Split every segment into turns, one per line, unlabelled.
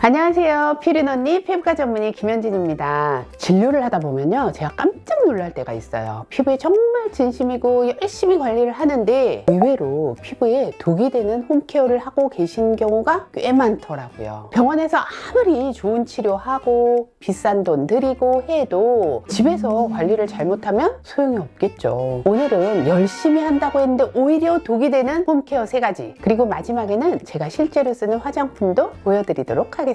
안녕하세요. 피린 언니 피부과 전문의 김현진입니다. 진료를 하다 보면요, 제가 깜짝 놀랄 때가 있어요. 피부에 정말 진심이고 열심히 관리를 하는데 의외로 피부에 독이 되는 홈케어를 하고 계신 경우가 꽤 많더라고요. 병원에서 아무리 좋은 치료하고 비싼 돈 들이고 해도 집에서 관리를 잘못하면 소용이 없겠죠. 오늘은 열심히 한다고 했는데 오히려 독이 되는 홈케어 3가지, 그리고 마지막에는 제가 실제로 쓰는 화장품도 보여드리도록 하겠습니다.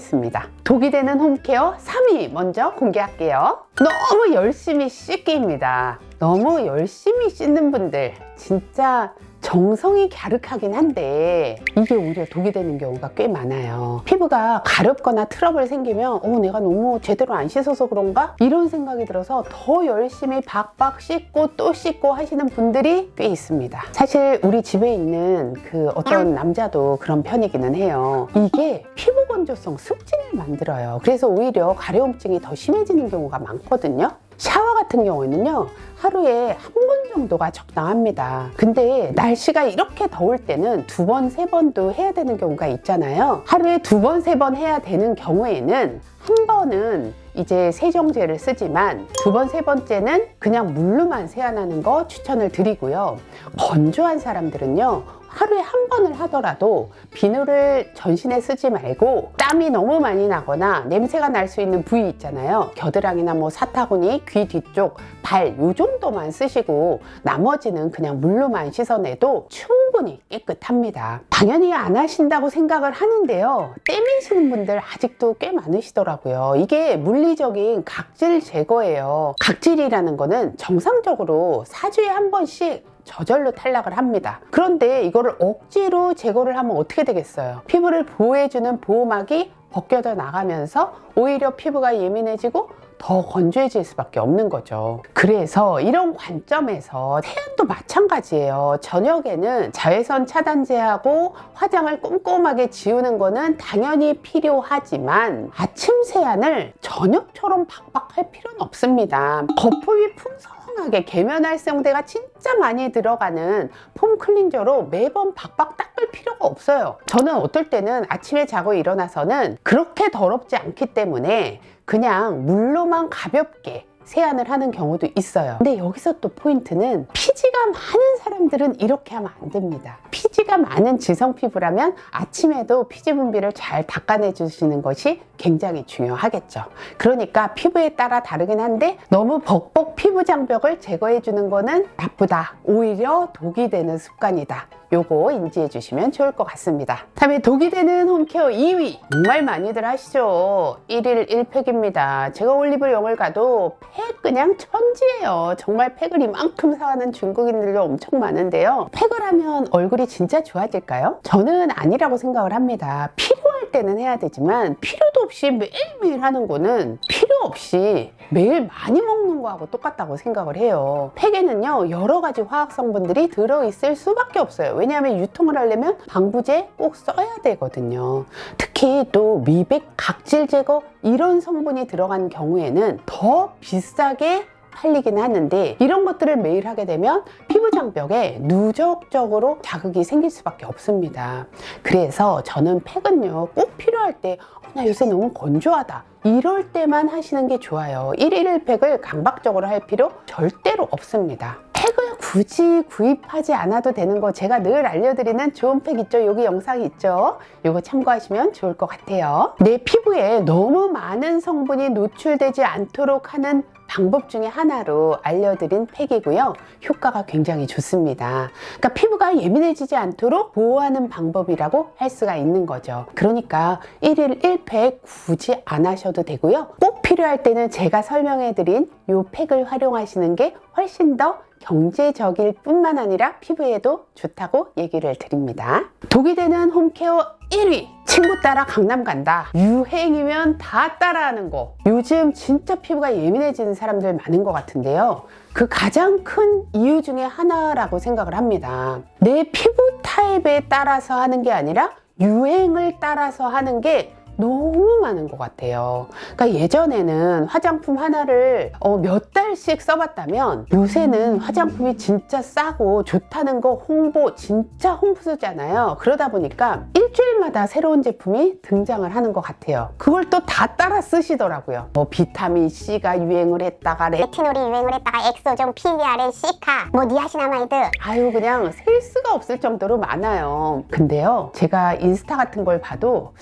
독이 되는 홈케어 3위 먼저 공개할게요. 너무 열심히 씻기입니다. 너무 열심히 씻는 분들 진짜 정성이 갸륵하긴 한데 이게 오히려 독이 되는 경우가 꽤 많아요. 피부가 가렵거나 트러블 생기면 내가 너무 제대로 안 씻어서 그런가? 이런 생각이 들어서 더 열심히 박박 씻고 또 씻고 하시는 분들이 꽤 있습니다. 사실 우리 집에 있는 그 어떤 남자도 그런 편이기는 해요. 이게 피부 건조성 습진을 만들어요. 그래서 오히려 가려움증이 더 심해지는 경우가 많거든요. 샤워 같은 경우에는요, 하루에 한 번 정도가 적당합니다. 근데 날씨가 이렇게 더울 때는 2번, 3번도 해야 되는 경우가 있잖아요. 하루에 2번, 3번 해야 되는 경우에는 한 번은 이제 세정제를 쓰지만 2번, 3번째는 그냥 물로만 세안하는 거 추천을 드리고요. 건조한 사람들은요, 하루에 한 번을 하더라도 비누를 전신에 쓰지 말고 땀이 너무 많이 나거나 냄새가 날 수 있는 부위 있잖아요. 겨드랑이나 사타구니, 귀 뒤쪽, 발 요 정도만 쓰시고 나머지는 그냥 물로만 씻어내도 충분히 깨끗합니다. 당연히 안 하신다고 생각을 하는데요, 떼미시는 분들 아직도 꽤 많으시더라고요. 이게 물리적인 각질 제거예요. 각질이라는 거는 정상적으로 4주에 한 번씩 저절로 탈락을 합니다. 그런데 이거를 억지로 제거를 하면 어떻게 되겠어요? 피부를 보호해주는 보호막이 벗겨져 나가면서 오히려 피부가 예민해지고 더 건조해질 수밖에 없는 거죠. 그래서 이런 관점에서 세안도 마찬가지예요. 저녁에는 자외선 차단제하고 화장을 꼼꼼하게 지우는 거는 당연히 필요하지만 아침 세안을 저녁처럼 박박 할 필요는 없습니다. 거품이 풍성하게 계면활성제가 진짜 많이 들어가는 폼 클린저로 매번 박박 닦을 필요가 없어요. 저는 어떨 때는 아침에 자고 일어나서는 그렇게 더럽지 않기 때문에 그냥 물로만 가볍게 세안을 하는 경우도 있어요. 근데 여기서 또 포인트는 피지가 많은 사람들은 이렇게 하면 안 됩니다. 피지가 많은 지성 피부라면 아침에도 피지 분비를 잘 닦아내 주시는 것이 굉장히 중요하겠죠. 그러니까 피부에 따라 다르긴 한데 너무 벅벅 피부 장벽을 제거해 주는 거는 나쁘다, 오히려 독이 되는 습관이다, 요거 인지해 주시면 좋을 것 같습니다. 다음에 독이 되는 홈케어 2위, 정말 많이들 하시죠. 1일 1팩입니다. 제가 올리브 영을 가도 팩 그냥 천지예요. 정말 팩을 이만큼 사가는 중국인들도 엄청 많은데요, 팩을 하면 얼굴이 진짜 좋아질까요? 저는 아니라고 생각을 합니다. 필요할 때는 해야 되지만 필요도 없이 매일매일 하는 거는 필요 없이 매일 많이 먹는 거하고 똑같다고 생각을 해요. 팩에는요, 여러 가지 화학 성분들이 들어있을 수밖에 없어요. 왜냐하면 유통을 하려면 방부제 꼭 써야 되거든요. 특히 또 미백, 각질 제거 이런 성분이 들어간 경우에는 더 비싸게 팔리긴 하는데, 이런 것들을 매일 하게 되면 피부 장벽에 누적적으로 자극이 생길 수밖에 없습니다. 그래서 저는 팩은요, 꼭 필요할 때 나 요새 너무 건조하다 이럴 때만 하시는 게 좋아요. 1일 1팩을 강박적으로 할 필요 절대로 없습니다. 팩을 굳이 구입하지 않아도 되는 거 제가 늘 알려드리는 좋은 팩 있죠? 여기 영상이 있죠? 이거 참고하시면 좋을 것 같아요. 내 피부에 너무 많은 성분이 노출되지 않도록 하는 방법 중에 하나로 알려드린 팩이고요. 효과가 굉장히 좋습니다. 그러니까 피부가 예민해지지 않도록 보호하는 방법이라고 할 수가 있는 거죠. 그러니까 1일 1팩 굳이 안 하셔도 되고요. 꼭 필요할 때는 제가 설명해드린 이 팩을 활용하시는 게 훨씬 더 경제적일 뿐만 아니라 피부에도 좋다고 얘기를 드립니다. 독이 되는 홈케어 1위, 친구 따라 강남 간다. 유행이면 다 따라하는 거. 요즘 진짜 피부가 예민해지는 사람들 많은 것 같은데요, 그 가장 큰 이유 중에 하나라고 생각을 합니다. 내 피부 타입에 따라서 하는 게 아니라 유행을 따라서 하는 게 너무 많은 것 같아요. 그러니까 예전에는 화장품 하나를 몇 달씩 써봤다면 요새는 화장품이 진짜 싸고 좋다는 거 홍보 진짜 홍수잖아요. 그러다 보니까 일주일마다 새로운 제품이 등장을 하는 것 같아요. 그걸 또 다 따라 쓰시더라고요. 뭐 비타민 C가 유행을 했다가
레티놀이 유행을 했다가 엑소존, PDRN, 시카, 뭐 니아시나마이드.
아유 그냥 셀 수가 없을 정도로 많아요. 근데요 제가 인스타 같은 걸 봐도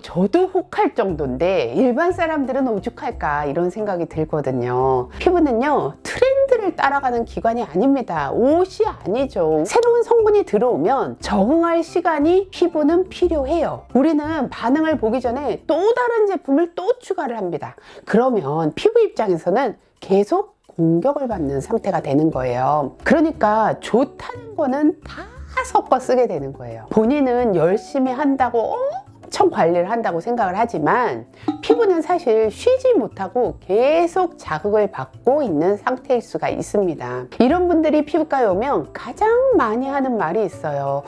저도 혹할 정도인데 일반 사람들은 오죽할까 이런 생각이 들거든요. 피부는요 트렌드를 따라가는 기관이 아닙니다. 옷이 아니죠. 새로운 성분이 들어오면 적응할 시간이 피부는 필요해요. 우리는 반응을 보기 전에 또 다른 제품을 또 추가를 합니다. 그러면 피부 입장에서는 계속 공격을 받는 상태가 되는 거예요. 그러니까 좋다는 거는 다 섞어 쓰게 되는 거예요. 본인은 열심히 한다고 엄청 관리를 한다고 생각을 하지만 피부는 사실 쉬지 못하고 계속 자극을 받고 있는 상태일 수가 있습니다. 이런 분들이 피부과에 오면 가장 많이 하는 말이 있어요.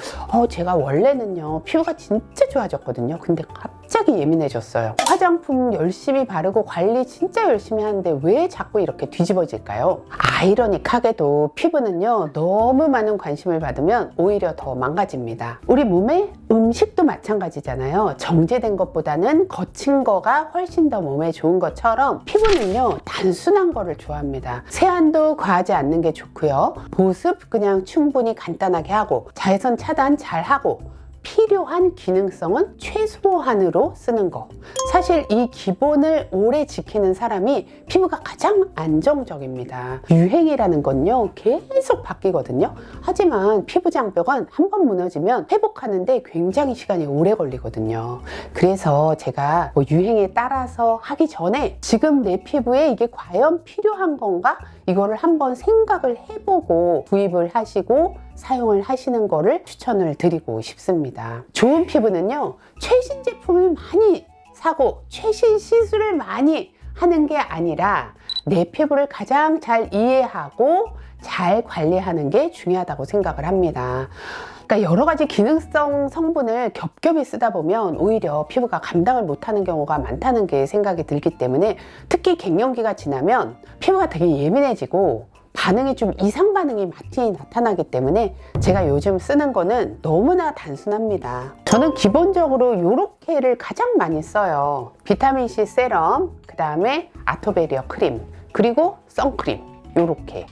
제가 원래는요 피부가 진짜 좋아졌거든요. 근데 갑자기 예민해졌어요. 화장품 열심히 바르고 관리 진짜 열심히 하는데 왜 자꾸 이렇게 뒤집어질까요? 아이러닉하게도 피부는요 너무 많은 관심을 받으면 오히려 더 망가집니다. 우리 몸에 음식도 마찬가지잖아요. 정제된 것보다는 거친 거가 훨씬 더 몸에 좋은 것처럼 피부는요 단순한 거를 좋아합니다. 세안도 과하지 않는 게 좋고요. 보습 그냥 충분히 간단하게 하고 자외선 차단 잘 하고 필요한 기능성은 최소한으로 쓰는 거. 사실 이 기본을 오래 지키는 사람이 피부가 가장 안정적입니다. 유행이라는 건요 계속 바뀌거든요. 하지만 피부 장벽은 한번 무너지면 회복하는데 굉장히 시간이 오래 걸리거든요. 그래서 제가 유행에 따라서 하기 전에 지금 내 피부에 이게 과연 필요한 건가? 이거를 한번 생각을 해보고 구입을 하시고 사용을 하시는 거를 추천을 드리고 싶습니다. 좋은 피부는요 최신 제품을 많이 사고 최신 시술을 많이 하는 게 아니라 내 피부를 가장 잘 이해하고 잘 관리하는 게 중요하다고 생각을 합니다. 그러니까 여러 가지 기능성 성분을 겹겹이 쓰다 보면 오히려 피부가 감당을 못하는 경우가 많다는 게 생각이 들기 때문에 특히 갱년기가 지나면 피부가 되게 예민해지고 반응이 좀 이상 반응이 많이 나타나기 때문에 제가 요즘 쓰는 거는 너무나 단순합니다. 저는 기본적으로 요렇게를 가장 많이 써요. 비타민C 세럼, 그 다음에 아토베리어 크림, 그리고 선크림 요렇게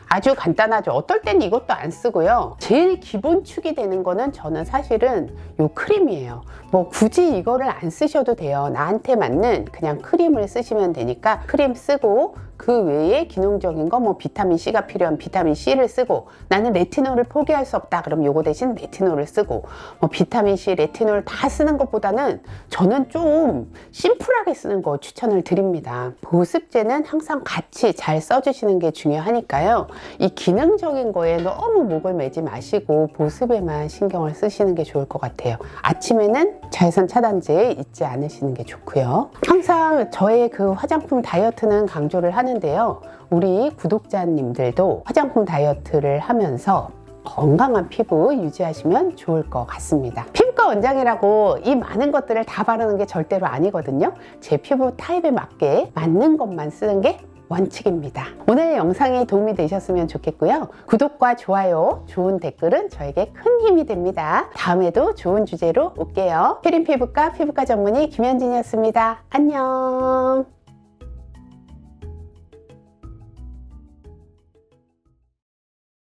아주 간단하죠. 어떨 땐 이것도 안 쓰고요. 제일 기본축이 되는 거는 저는 사실은 요 크림이에요. 뭐 굳이 이거를 안 쓰셔도 돼요. 나한테 맞는 그냥 크림을 쓰시면 되니까 크림 쓰고 그 외에 기능적인 거 뭐 비타민 C가 필요한 비타민 C를 쓰고 나는 레티놀을 포기할 수 없다 그럼 요거 대신 레티놀을 쓰고 뭐 비타민 C, 레티놀 다 쓰는 것보다는 저는 좀 심플하게 쓰는 거 추천을 드립니다. 보습제는 항상 같이 잘 써주시는 게 중요하니까요. 이 기능적인 거에 너무 목을 매지 마시고 보습에만 신경을 쓰시는 게 좋을 것 같아요. 아침에는 자외선 차단제 잊지 않으시는 게 좋고요. 항상 저의 그 화장품 다이어트는 강조를 하는데요. 우리 구독자님들도 화장품 다이어트를 하면서 건강한 피부 유지하시면 좋을 것 같습니다. 피부과 원장이라고 이 많은 것들을 다 바르는 게 절대로 아니거든요. 제 피부 타입에 맞게 맞는 것만 쓰는 게 원칙입니다. 오늘 영상이 도움이 되셨으면 좋겠고요. 구독과 좋아요, 좋은 댓글은 저에게 큰 힘이 됩니다. 다음에도 좋은 주제로 올게요. 피부과 전문의 김현진이었습니다. 안녕.